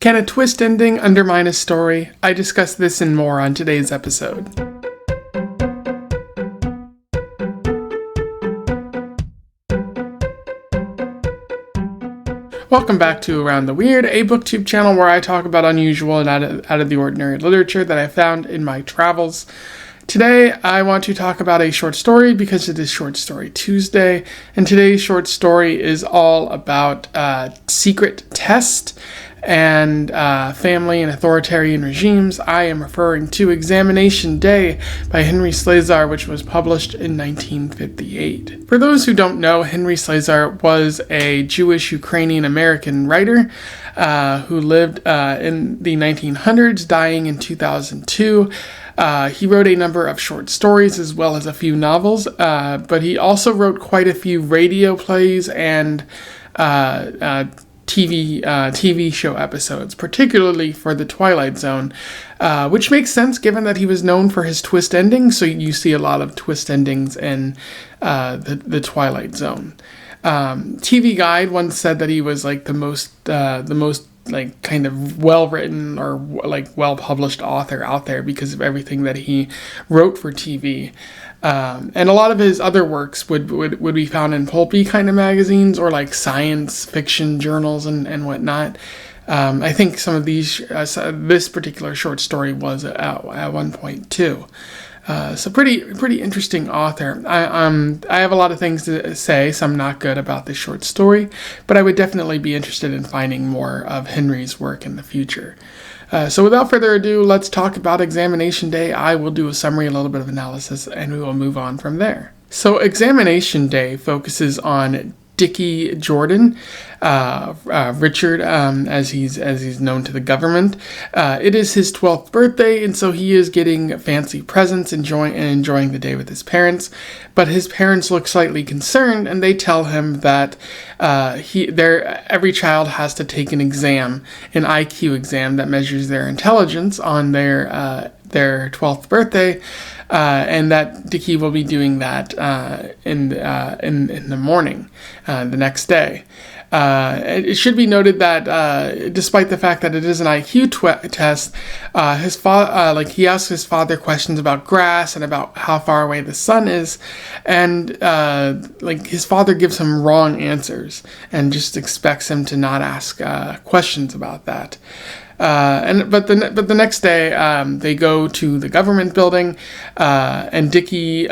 Can a twist ending undermine a story? I discuss this and more on today's episode. Welcome back to Around the Weird, a booktube channel where I talk about unusual and out of the ordinary literature that I found in my travels. Today, I want to talk about a short story because it is Short Story Tuesday, and today's short story is all about secret tests and family and authoritarian regimes. I am referring to Examination Day by Henry Slesar, which was published in 1958. For those who don't know, Henry Slesar was a Jewish Ukrainian-American writer who lived in the 1900s, dying in 2002. He wrote a number of short stories as well as a few novels, but he also wrote quite a few radio plays and TV show episodes, particularly for The Twilight Zone, which makes sense given that he was known for his twist endings, so you see a lot of twist endings in the Twilight Zone. TV Guide once said that he was like the most like kind of well-written or like well-published author out there because of everything that he wrote for TV. And a lot of his other works would be found in pulpy kind of magazines or like science fiction journals and whatnot. I think some of these, this particular short story was at one point too. So pretty interesting author. I have a lot of things to say, some not good about this short story, but I would definitely be interested in finding more of Henry's work in the future. So without further ado, let's talk about Examination Day. I will do a summary, a little bit of analysis, and we will move on from there. So Examination Day focuses on Dickie Jordan, Richard, as he's known to the government. It is his 12th birthday, and so he is getting fancy presents, enjoying the day with his parents. But his parents look slightly concerned, and they tell him that every child has to take an exam, an IQ exam that measures their intelligence on their 12th birthday. And that Dickie will be doing that in the morning, the next day. It should be noted that despite the fact that it is an IQ test, his father, he asks his father questions about grass and about how far away the sun is, and his father gives him wrong answers and just expects him to not ask questions about that. But the next day, they go to the government building, and Dickie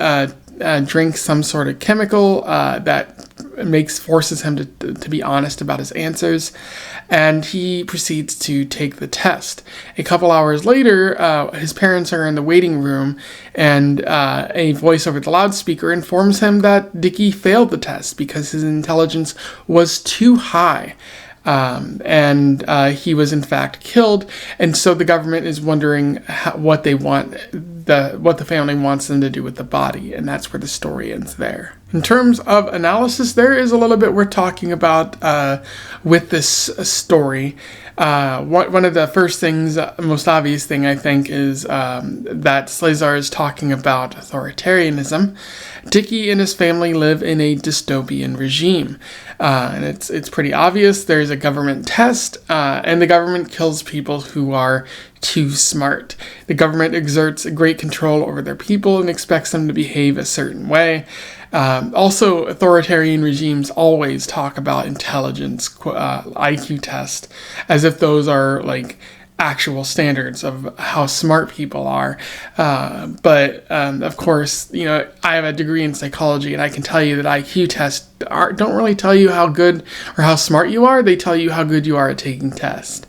drinks some sort of chemical that forces him to be honest about his answers, and he proceeds to take the test. A couple hours later, his parents are in the waiting room, and a voice over the loudspeaker informs him that Dickie failed the test because his intelligence was too high. And he was in fact killed, and so the government is wondering what the family wants them to do with the body, and that's where the story ends there. In terms of analysis, there is a little bit we're talking about with this story. One of the first things, most obvious thing I think, is that Slesar is talking about authoritarianism. Dickie and his family live in a dystopian regime, and it's pretty obvious. There's a government test, and the government kills people who are too smart. The government exerts great control over their people and expects them to behave a certain way. Also, authoritarian regimes always talk about intelligence, IQ test, as if those are like actual standards of how smart people are. But of course, I have a degree in psychology, and I can tell you that IQ tests don't really tell you how good or how smart you are. They tell you how good you are at taking tests.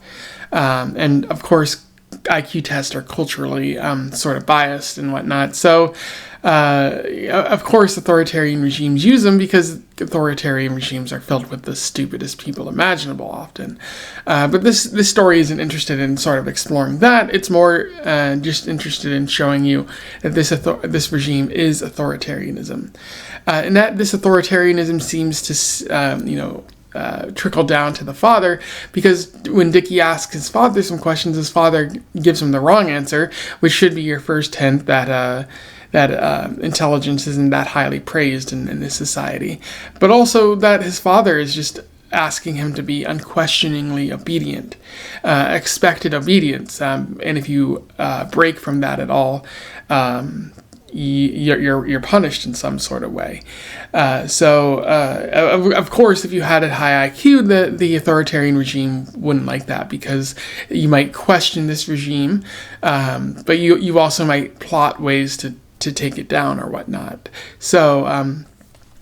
And of course, IQ tests are culturally sort of biased and whatnot. So, of course, authoritarian regimes use them because authoritarian regimes are filled with the stupidest people imaginable often. But this story isn't interested in sort of exploring that. It's more just interested in showing you that this regime is authoritarianism. And that this authoritarianism seems to, trickle down to the father, because when Dickie asks his father some questions, his father gives him the wrong answer, which should be your first hint that intelligence isn't that highly praised in this society. But also that his father is just asking him to be unquestioningly obedient, expected obedience, and if you break from that at all, you're punished in some sort of way. Of course, if you had a high IQ, the authoritarian regime wouldn't like that, because you might question this regime, but you also might plot ways to take it down or whatnot. So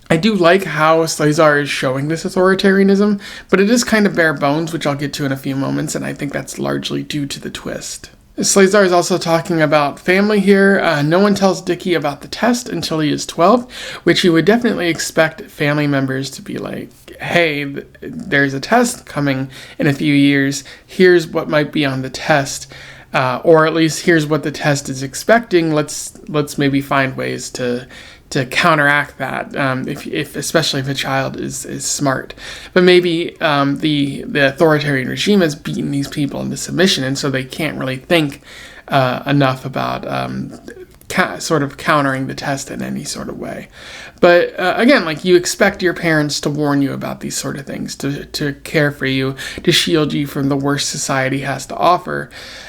I do like how Slesar is showing this authoritarianism, but it is kind of bare bones, which I'll get to in a few moments, and I think that's largely due to the twist. Slesar is also talking about family here. No one tells Dickie about the test until he is 12, which you would definitely expect family members to be like, hey, there's a test coming in a few years. Here's what might be on the test. Or at least here's what the test is expecting. Let's maybe find ways to counteract that, if especially if a child is smart. But maybe the authoritarian regime has beaten these people into submission, and so they can't really think enough about sort of countering the test in any sort of way. But again, like, you expect your parents to warn you about these sort of things, to care for you, to shield you from the worst society has to offer.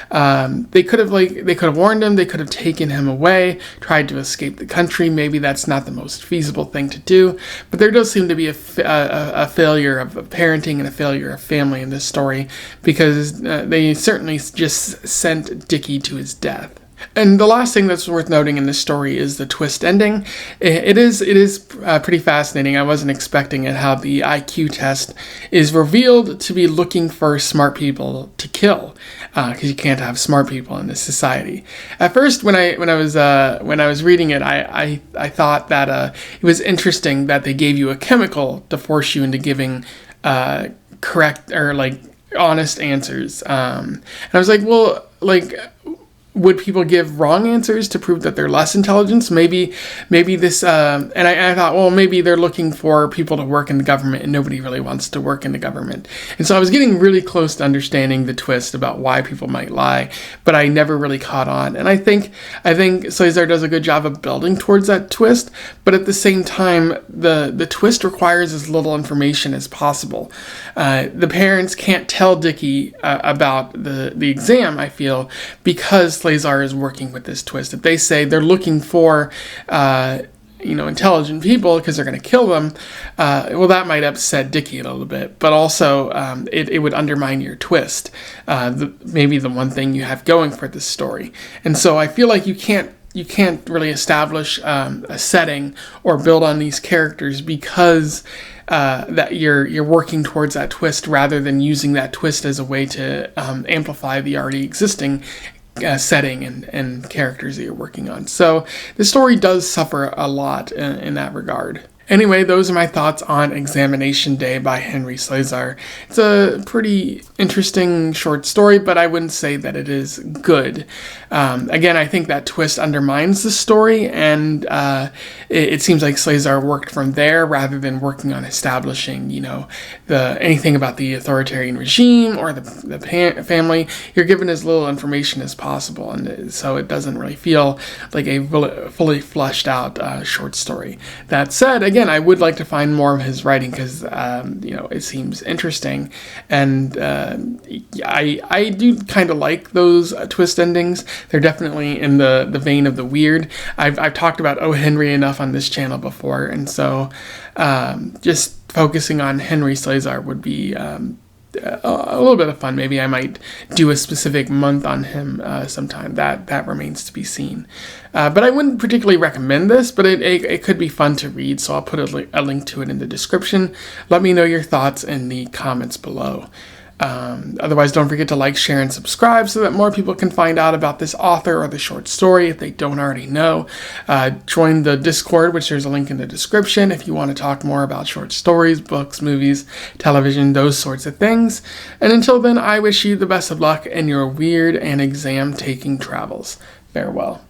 They could have warned him. They could have taken him away, tried to escape the country. Maybe that's not the most feasible thing to do, but there does seem to be a failure of parenting and a failure of family in this story, because they certainly just sent Dickie to his death. And the last thing that's worth noting in this story is the twist ending. It is pretty fascinating. I wasn't expecting it, how the IQ test is revealed to be looking for smart people to kill, because you can't have smart people in this society. At first, when I was reading it, I thought that it was interesting that they gave you a chemical to force you into giving correct or like honest answers. And I was like, well, like, would people give wrong answers to prove that they're less intelligent? Maybe this, and I thought, well, maybe they're looking for people to work in the government, and nobody really wants to work in the government. And so I was getting really close to understanding the twist about why people might lie, but I never really caught on. And I think Slesar does a good job of building towards that twist, but at the same time, the twist requires as little information as possible. The parents can't tell Dickie about the exam, I feel, because Slesar is working with this twist. If they say they're looking for intelligent people because they're going to kill them, well, that might upset Dickie a little bit, but also it would undermine your twist, maybe the one thing you have going for this story. And so I feel like you can't really establish a setting or build on these characters because that you're working towards that twist, rather than using that twist as a way to amplify the already existing setting and characters that you're working on. So the story does suffer a lot in that regard. Anyway, those are my thoughts on Examination Day by Henry Slesar. It's a pretty interesting short story, but I wouldn't say that it is good. Again, I think that twist undermines the story, and it seems like Slesar worked from there rather than working on establishing, anything about the authoritarian regime or the family. You're given as little information as possible, and so it doesn't really feel like a fully fleshed out short story. That said, again, I would like to find more of his writing because, it seems interesting, and I do kind of like those twist endings. They're definitely in the vein of the weird. I've talked about O. Henry enough on this channel before, and so just focusing on Henry Slesar would be a little bit of fun. Maybe I might do a specific month on him sometime. That remains to be seen. But I wouldn't particularly recommend this, but it could be fun to read, so I'll put a link to it in the description. Let me know your thoughts in the comments below. Otherwise, don't forget to like, share, and subscribe so that more people can find out about this author or the short story if they don't already know. Join the Discord, which there's a link in the description, if you want to talk more about short stories, books, movies, television, those sorts of things. And until then, I wish you the best of luck in your weird and exam-taking travels. Farewell.